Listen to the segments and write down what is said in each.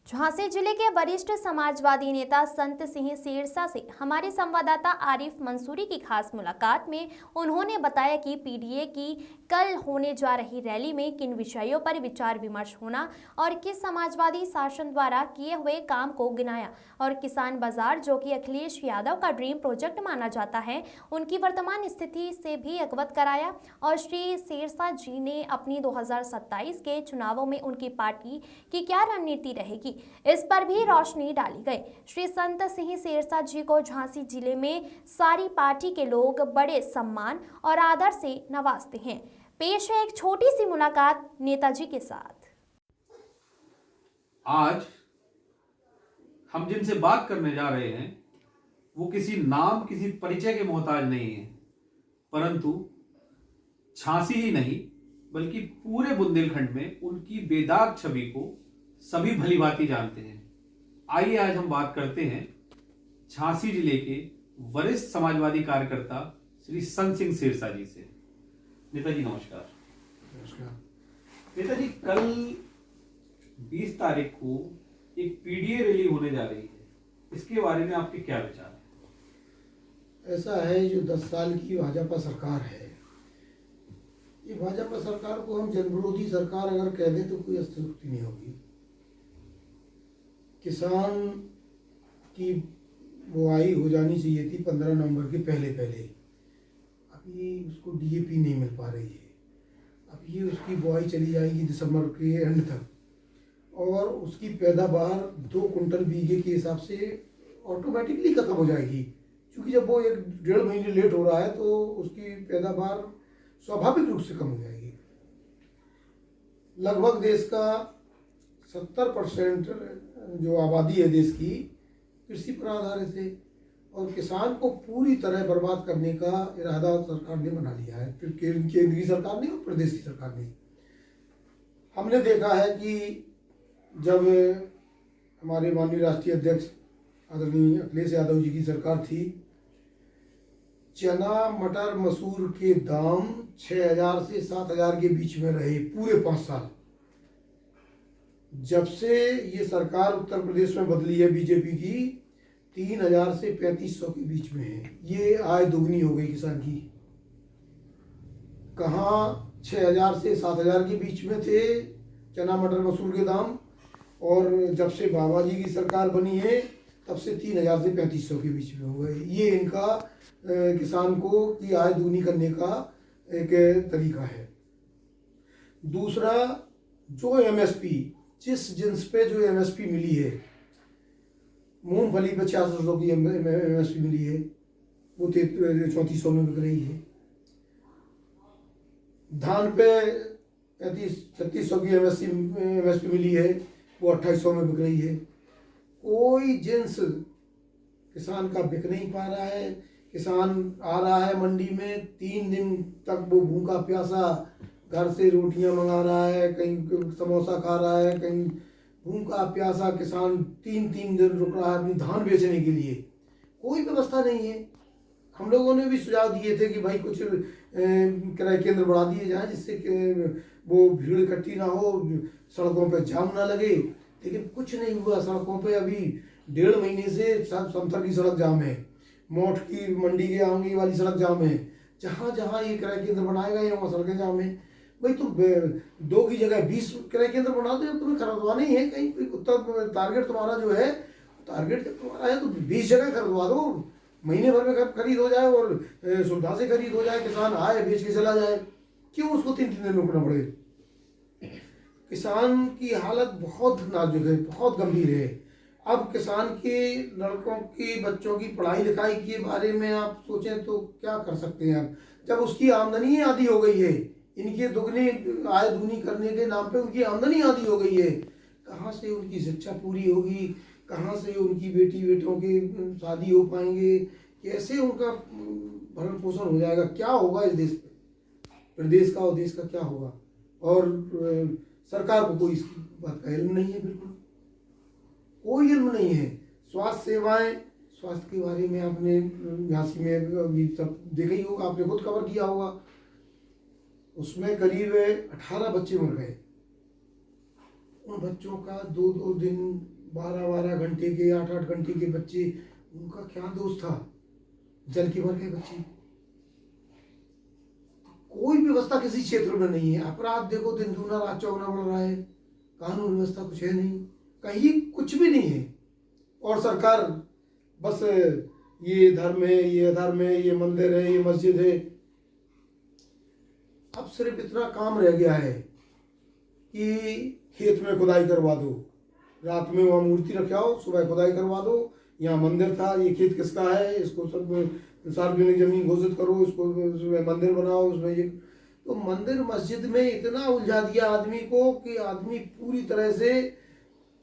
झांसी जिले के वरिष्ठ समाजवादी नेता संत सिंह सिरसा से हमारे संवाददाता आरिफ मंसूरी की खास मुलाकात में उन्होंने बताया कि पीडीए की कल होने जा रही रैली में किन विषयों पर विचार विमर्श होना और किस समाजवादी शासन द्वारा किए हुए काम को गिनाया और किसान बाजार जो कि अखिलेश यादव का ड्रीम प्रोजेक्ट माना जाता है उनकी वर्तमान स्थिति से भी अवगत कराया। और श्री सिरसा जी ने अपनी 2027 के चुनावों में उनकी पार्टी की क्या रणनीति रहेगी इस पर भी रोशनी डाली गई। श्री संत सिंह सिरसा जी को झांसी जिले में सारी पार्टी के लोग बड़े सम्मान और आदर से नवाजते हैं। पेश है एक छोटी सी मुलाकात नेताजी के साथ। आज हम जिनसे बात करने जा रहे हैं वो किसी नाम किसी परिचय के मोहताज नहीं है, परंतु झांसी ही नहीं बल्कि पूरे बुंदेलखंड में उनकी बेदाग छवि को सभी भलीभांति जानते हैं। आइए आज हम बात करते हैं झांसी जिले के वरिष्ठ समाजवादी कार्यकर्ता श्री संत सिंह सिरसा जी से। नेताजी नमस्कार। नमस्कार। नेताजी, कल 20 तारीख को एक पीडीए रैली होने जा रही है, इसके बारे में आपके क्या विचार हैं? ऐसा है, जो 10 साल की भाजपा सरकार है, ये भाजपा सरकार को हम जनविरोधी सरकार अगर कह दें तो कोई अतिशयोक्ति नहीं होगी। किसान की बुआई हो जानी चाहिए थी 15 नवंबर के पहले पहले, अभी उसको डीएपी नहीं मिल पा रही है। अब ये उसकी बुआई चली जाएगी दिसंबर के एंड तक और उसकी पैदावार 2 कुंटल बीघे के हिसाब से ऑटोमेटिकली खत्म हो जाएगी, क्योंकि जब वो 1-1.5 महीने लेट हो रहा है तो उसकी पैदावार स्वाभाविक रूप से कम हो जाएगी। लगभग देश का 70% जो आबादी है देश की कृषि पर आधारित है और किसान को पूरी तरह बर्बाद करने का इरादा सरकार ने बना लिया है, केंद्रीय सरकार ने और प्रदेश की सरकार ने। हमने देखा है कि जब हमारे माननीय राष्ट्रीय अध्यक्ष आदरणीय अखिलेश यादव जी की सरकार थी, चना मटर मसूर के दाम 6,000 से 7,000 के बीच में रहे पूरे 5 साल। जब से ये सरकार उत्तर प्रदेश में बदली है बीजेपी की, 3,000 से 3,500 के बीच में है। ये आय दोगुनी हो गई किसान की। कहाँ 6,000 से 7,000 के बीच में थे चना मटर मसूर के दाम, और जब से बाबा जी की सरकार बनी है तब से 3,000 से 3,500 के बीच में हो गए। ये इनका किसान को की आय दूनी करने का एक तरीका है। दूसरा, जो एमएसपी, जिस जिन्स पे जो एमएसपी मिली है, मूंगफली पे 400 की एमएसपी मिली है, वो 3400 में बिक रही है। धान पे 3600 की एमएसपी मिली है, वो 2800 में बिक रही है। कोई जिन्स किसान का बिक नहीं पा रहा है। किसान आ रहा है मंडी में, 3 दिन तक वो भूखा प्यासा घर से रोटियां मंगा रहा है, कहीं समोसा खा रहा है, कहीं भूखा प्यासा किसान 3-3 दिन रुक रहा है अपनी धान बेचने के लिए। कोई व्यवस्था नहीं है। हम लोगों ने भी सुझाव दिए थे कि भाई कुछ क्रय केंद्र बढ़ा दिए जाएं जिससे वो भीड़ इकट्ठी ना हो, सड़कों पे जाम ना लगे, लेकिन कुछ नहीं हुआ। सड़कों पे अभी 1.5 महीने से समथर की सड़क जाम है, मोठ की मंडी के आगे वाली सड़क जाम है। जहाँ जहाँ ये क्रय केंद्र बनाए गए हैं वहाँ सड़कें जाम है। भाई तुम 2 की जगह 20 क्रय केंद्र बना दो, तुम्हें खरीदवाना ही है कहीं। टारगेट तुम्हारा जो है, टारगेट जब तुम्हारा है तो 20 जगह खरीदवा दो, महीने भर में खरीद हो जाए और सुविधा से खरीद हो जाए, किसान आए बेच के चला जाए। क्यों उसको 3-3 दिन रुकना पड़े? किसान की हालत बहुत नाजुक है, बहुत गंभीर है। अब किसान के लड़कों की बच्चों की पढ़ाई लिखाई के बारे में आप सोचें तो क्या कर सकते हैं आप, जब उसकी आमदनी आधी हो गई है। इनके दुगनी आय दूनी करने के नाम पे उनकी आमदनी आधी हो गई है। कहाँ से उनकी शिक्षा पूरी होगी, कहाँ से उनकी बेटी बेटों की शादी हो पाएंगे, कैसे उनका भरण पोषण हो जाएगा, क्या होगा इस देश पे, प्रदेश का और देश का क्या होगा। और सरकार को कोई इसकी बात का इल्म नहीं है, बिल्कुल कोई इल्म नहीं है। स्वास्थ्य सेवाएं, स्वास्थ्य के बारे में आपने झांसी में अभी सब देखा ही होगा, आपने खुद कवर किया होगा। उसमें करीब 18 बच्चे मर गए। उन बच्चों का 2-2 दिन 12-12 घंटे के, 8-8 घंटे के बच्चे, उनका क्या दोष था? जल के मर गए बच्चे। कोई व्यवस्था किसी क्षेत्र में नहीं है। अपराध देखो दिन दूना रात चौगुना बढ़ रहा है, कानून व्यवस्था कुछ है नहीं, कहीं कुछ भी नहीं है। और सरकार बस ये धर्म है, ये अधर्म है, ये मंदिर है, ये मस्जिद है। अब सिर्फ इतना काम रह गया है कि खेत में खुदाई करवा दो, रात में वहाँ मूर्ति रखाओ, सुबह खुदाई करवा दो, यहाँ मंदिर था, ये खेत किसका है, इसको सब सार्वजनिक जमीन घोषित करो, इसको उसमें मंदिर बनाओ, उसमें ये। तो मंदिर मस्जिद में इतना उलझा दिया आदमी को कि आदमी पूरी तरह से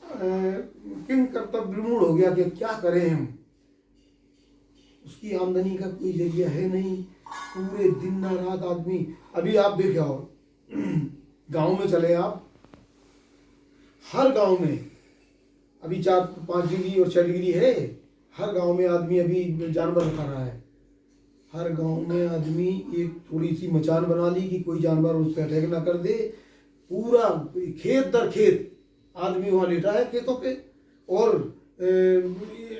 किंग कर्तव्य विमूढ़ हो गया कि क्या करें हम। उसकी आमदनी का कोई जरिया है नहीं, पूरे दिन ना रात आदमी। अभी आप देखे हो गांव में चले आप, हर गांव में अभी 4-5 डिग्री और 6 डिग्री है, हर गांव में आदमी अभी जानवर रखा रहा है। हर गांव में आदमी एक थोड़ी सी मचान बना ली कि कोई जानवर उस पर अटैक ना कर दे। पूरा खेत दर खेत आदमी वहाँ लेटा है खेतों पे, और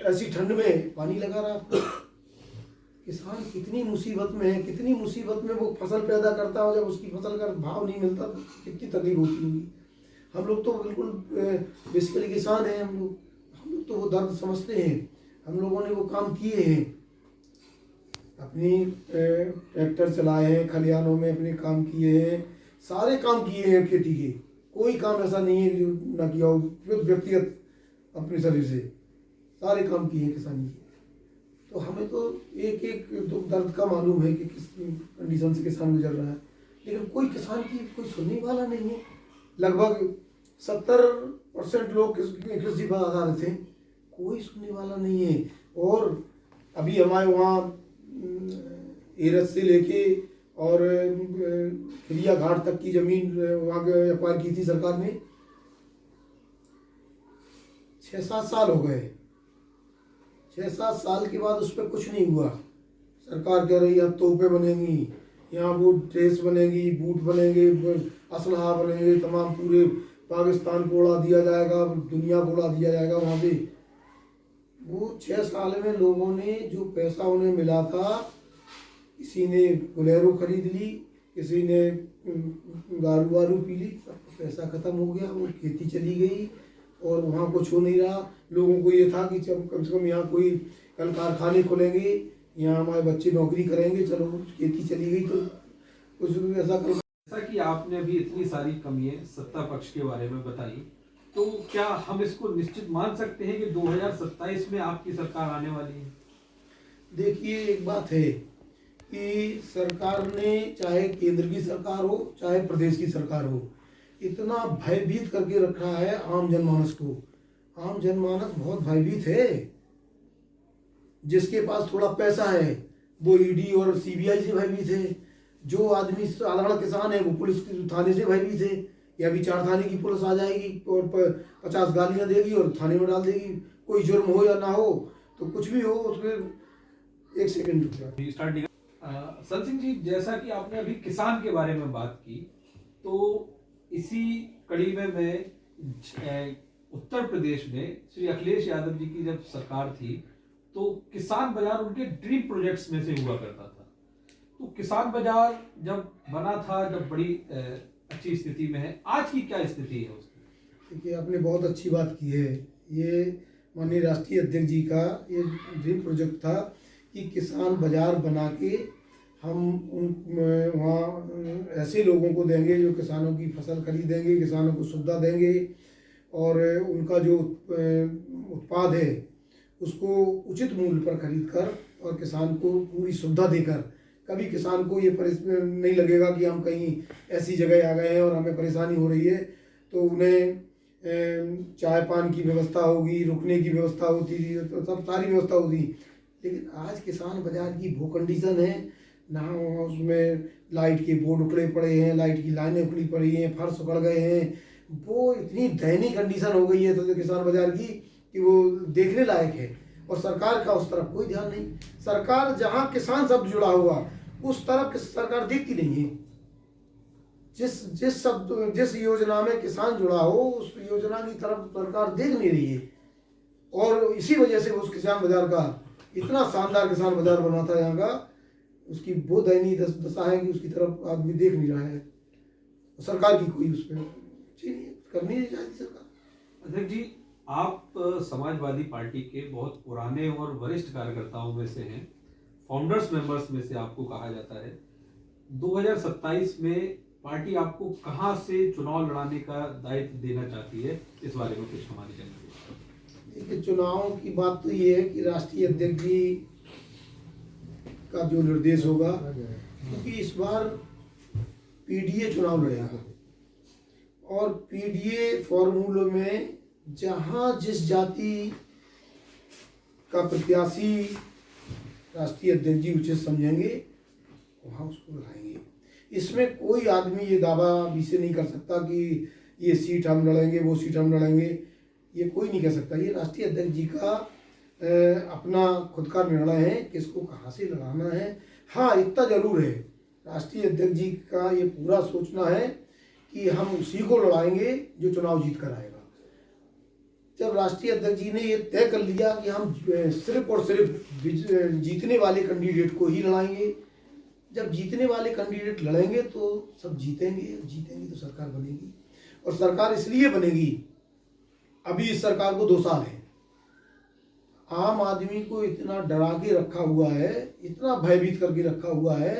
ऐसी ठंड में पानी लगा रहा। किसान कितनी मुसीबत में है, कितनी मुसीबत में वो फसल पैदा करता हो, जब उसकी फसल का भाव नहीं मिलता तो कितनी तकलीफ होती होगी। हम लोग तो बिल्कुल बेसिकली किसान हैं, हम लोग तो वो दर्द समझते हैं। हम लोगों ने वो काम किए हैं, अपनी ट्रैक्टर चलाए हैं, खलिहानों में अपने काम किए हैं, सारे काम किए हैं खेती के। कोई काम ऐसा नहीं है जो ना किया हो, व्यक्तिगत अपने शरीर से सारे काम किए हैं किसानी के। तो हमें तो एक एक दुख दर्द का मालूम है कि किस कंडीशन से किसान गुजर रहा है, लेकिन कोई किसान की कोई सुनने वाला नहीं है। लगभग 70% लोग कृषि पर आधारित हैं, कोई सुनने वाला नहीं है। और अभी हमारे वहाँ एरस से लेके और खिरिया घाट तक की जमीन वहाँ एक्वायर की थी सरकार ने। 6-7 साल हो गए, 6-7 साल के बाद उस पर कुछ नहीं हुआ। सरकार कह रही है अब तोपें बनेंगी, यहाँ वो ड्रेस बनेगी, बूट बनेंगे, असलहा बनेंगे, तमाम पूरे पाकिस्तान को उड़ा दिया जाएगा, दुनिया को उड़ा दिया जाएगा वहाँ पे। वो 6 साल में लोगों ने जो पैसा उन्हें मिला था, किसी ने बोलेरो खरीद ली, किसी ने दारू वारू पी ली, सब पैसा खत्म हो गया, वो खेती चली गई और वहाँ कुछ हो नहीं रहा। लोगों को ये था कि कम से कम यहाँ कोई कल कारखाने खुलेंगे, यहाँ हमारे बच्चे नौकरी करेंगे, चलो खेती चली गई तो कुछ ऐसा कल। जैसा कि आपने अभी इतनी सारी कमियां सत्ता पक्ष के बारे में बताई, तो क्या हम इसको निश्चित मान सकते हैं कि 2027 में आपकी सरकार आने वाली है? देखिए, एक बात है कि सरकार ने, चाहे केंद्र की सरकार हो चाहे प्रदेश की सरकार हो, इतना भयभीत करके रखा है आम जनमानस को। आम जनमानस बहुत भयभीत है। जिसके पास थोड़ा पैसा है वो ईडी और सीबीआई से भयभीत है, जो आदमी साधारण किसान है वो पुलिस के थाने से भयभीत है कि अभी 4 थाने की पुलिस आ जाएगी और 50 गालियां देगी और थाने में डाल देगी। कोई जुर्म हो या ना हो, तो कुछ भी हो उसमें 1 सेकंड रुक जाए। सन सिंह जी, जैसा कि आपने अभी किसान के बारे में बात की, तो इसी कड़ी में मैं उत्तर प्रदेश में श्री अखिलेश यादव जी की जब सरकार थी तो किसान बाजार उनके ड्रीम प्रोजेक्ट्स में से हुआ करता था। तो किसान बाजार जब बना था, जब बड़ी अच्छी स्थिति में है, आज की क्या स्थिति है उसकी? देखिए, आपने बहुत अच्छी बात की है। ये माननीय राष्ट्रीय अध्यक्ष जी का ये ड्रीम प्रोजेक्ट था कि किसान बाजार बना के हम वहाँ ऐसे लोगों को देंगे जो किसानों की फसल खरीदेंगे, किसानों को सुविधा देंगे और उनका जो उत्पाद है उसको उचित मूल्य पर खरीद कर और किसान को पूरी सुविधा देकर, कभी किसान को ये नहीं लगेगा कि हम कहीं ऐसी जगह आ गए हैं और हमें परेशानी हो रही है। तो उन्हें चाय पान की व्यवस्था होगी, रुकने की व्यवस्था होती थी, तो सब सारी व्यवस्था होती। लेकिन आज किसान बाजार की वो कंडीशन है ना, उसमें लाइट के बोर्ड उखड़े पड़े हैं, लाइट की लाइनें उखड़ी पड़ी हैं, फर्श उखड़ गए हैं। वो इतनी दयनीय कंडीशन हो गई है तो किसान बाजार की कि वो देखने लायक है। और सरकार का उस तरफ कोई ध्यान नहीं। सरकार जहाँ किसान शब्द जुड़ा हुआ उस तरफ सरकार देखती नहीं है। जिस योजना में किसान जुड़ा हो उस योजना की तरफ सरकार देख नहीं रही है। और इसी वजह से उस किसान बाजार का इतना शानदार किसान बाजार बना था यहाँ का, उसकी वो दयनीय दशा है कि उसकी तरफ आदमी देख नहीं रहा है। सरकार की कोई उस पर करनी नहीं चाहती सरकार। अध्यक्ष जी, आप समाजवादी पार्टी के बहुत पुराने और वरिष्ठ कार्यकर्ताओं में से हैं, फाउंडर्स मेंबर्स में से आपको कहा जाता है। 2027 में पार्टी आपको कहां से चुनाव लड़ाने का दायित्व देना चाहती है, इस बारे में कुछ हमारी जानकारी। देखिए, चुनाव की बात तो ये है कि राष्ट्रीय अध्यक्ष जी का जो निर्देश होगा, क्योंकि इस बार पीडीए चुनाव लड़ेगा और पीडीए फॉर्मूले में जहां जिस जाति का प्रत्याशी राष्ट्रीय अध्यक्ष जी उचित समझेंगे वहाँ उसको लाएंगे। इसमें कोई आदमी ये दावा भी से नहीं कर सकता कि ये सीट हम लड़ेंगे, वो सीट हम लड़ेंगे, ये कोई नहीं कह सकता। ये राष्ट्रीय अध्यक्ष जी का अपना खुद का निर्णय है कि इसको कहाँ से लड़ाना है। हाँ, इतना जरूर है, राष्ट्रीय अध्यक्ष जी का ये पूरा सोचना है कि हम उसी को लड़ाएंगे जो चुनाव जीत कर आएगा। जब राष्ट्रीय अध्यक्ष जी ने ये तय कर लिया कि हम सिर्फ और सिर्फ जीतने वाले कैंडिडेट को ही लड़ाएंगे, जब जीतने वाले कैंडिडेट लड़ेंगे तो सब जीतेंगे, जीतेंगे तो सरकार बनेगी। और सरकार इसलिए बनेगी, अभी इस सरकार को 2 साल है, आम आदमी को इतना डरा के रखा हुआ है, इतना भयभीत करके रखा हुआ है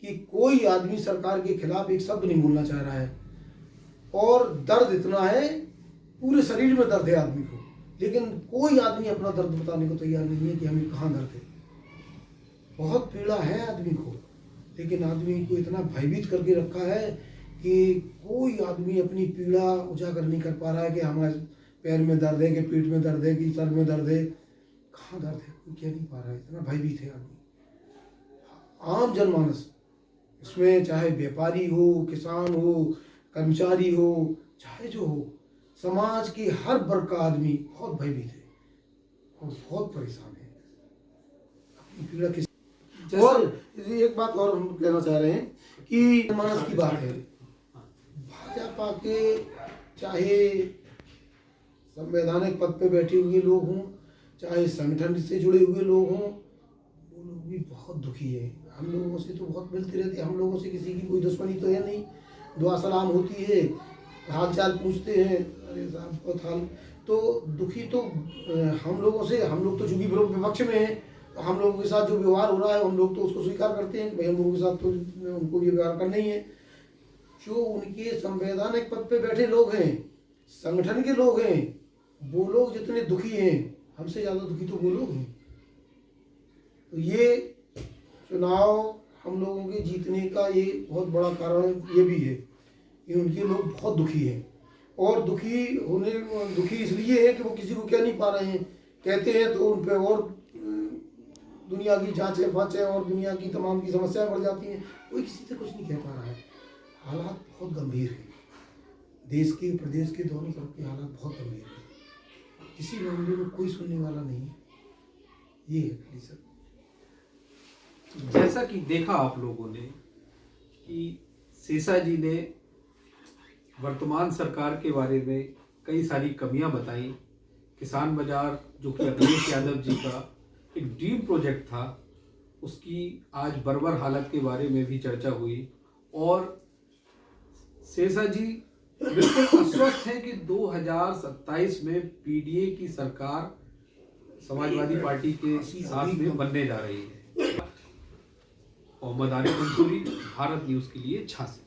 कि कोई आदमी सरकार के खिलाफ एक शब्द नहीं बोलना चाह रहा है। और दर्द इतना है, पूरे शरीर में दर्द है आदमी को, लेकिन कोई आदमी अपना दर्द बताने को तैयार नहीं है कि हमें कहाँ दर्द है। बहुत पीड़ा है आदमी को, लेकिन आदमी को इतना भयभीत करके रखा है कि कोई आदमी अपनी पीड़ा उजागर नहीं कर पा रहा है कि हमारे पैर में दर्द है, कि पीठ में दर्द है, कि सर में दर्द है। कहाँ दर्द है कोई कह नहीं पा रहा है, इतना भयभीत है आदमी। आम जनमानस, इसमें चाहे व्यापारी हो, किसान हो, कर्मचारी हो, चाहे जो हो, समाज के हर वर्ग का आदमी बहुत भयभीत है और बहुत परेशान है अपनी पीड़ा के। और एक बात और हम कहना चाह रहे हैं कि जनमानस की बात है, भाजपा के चाहे संवैधानिक पद पे बैठे हुए लोग हों, चाहे संगठन से जुड़े हुए लोग हों, वो लोग भी बहुत दुखी है। हम लोगों से तो बहुत मिलते रहते, हम लोगों से किसी की कोई दुश्मनी तो है नहीं, दुआ सलाम होती है, हाल चाल पूछते हैं, अरे साहब बहुत हाल। तो दुखी तो हम लोगों से, हम लोग तो चूंकि विपक्ष में हैं, तो हम लोगों के साथ जो व्यवहार हो रहा है हम लोग तो उसको स्वीकार करते हैं, भाई हम लोगों के साथ तो उनको ये व्यवहार करना ही है। जो उनके संवैधानिक पद पे बैठे लोग हैं, संगठन के लोग हैं, वो लोग जितने दुखी हैं, हमसे ज़्यादा दुखी तो वो लोग हैं। तो ये चुनाव हम लोगों के जीतने का ये बहुत बड़ा कारण ये भी है कि उनके लोग बहुत दुखी हैं। और दुखी इसलिए है कि वो किसी को कह नहीं पा रहे हैं, कहते हैं तो उन पर और दुनिया की जांचें फांचें और दुनिया की तमाम की समस्याएं बढ़ जाती हैं। कोई किसी से कुछ नहीं कह पा रहा है। हालात बहुत गंभीर हैं, देश के प्रदेश के दोनों तरफ के हालात बहुत गंभीर हैं, किसी मामले में कोई सुनने वाला नहीं है। ये है सर। जैसा कि देखा आप लोगों ने कि शेषा जी ने वर्तमान सरकार के बारे में कई सारी कमियां बताई। किसान बाजार जो कि अखिलेश यादव जी का एक ड्रीम प्रोजेक्ट था, उसकी आज बर्बर हालत के बारे में भी चर्चा हुई। और शेषा जी बिल्कुल आश्वस्त हैं कि 2027 में पीडीए की सरकार समाजवादी पार्टी के साथ में बनने जा रही है। मोहम्मद आरिफ मंसूरी, भारत न्यूज़ के लिए झांसी।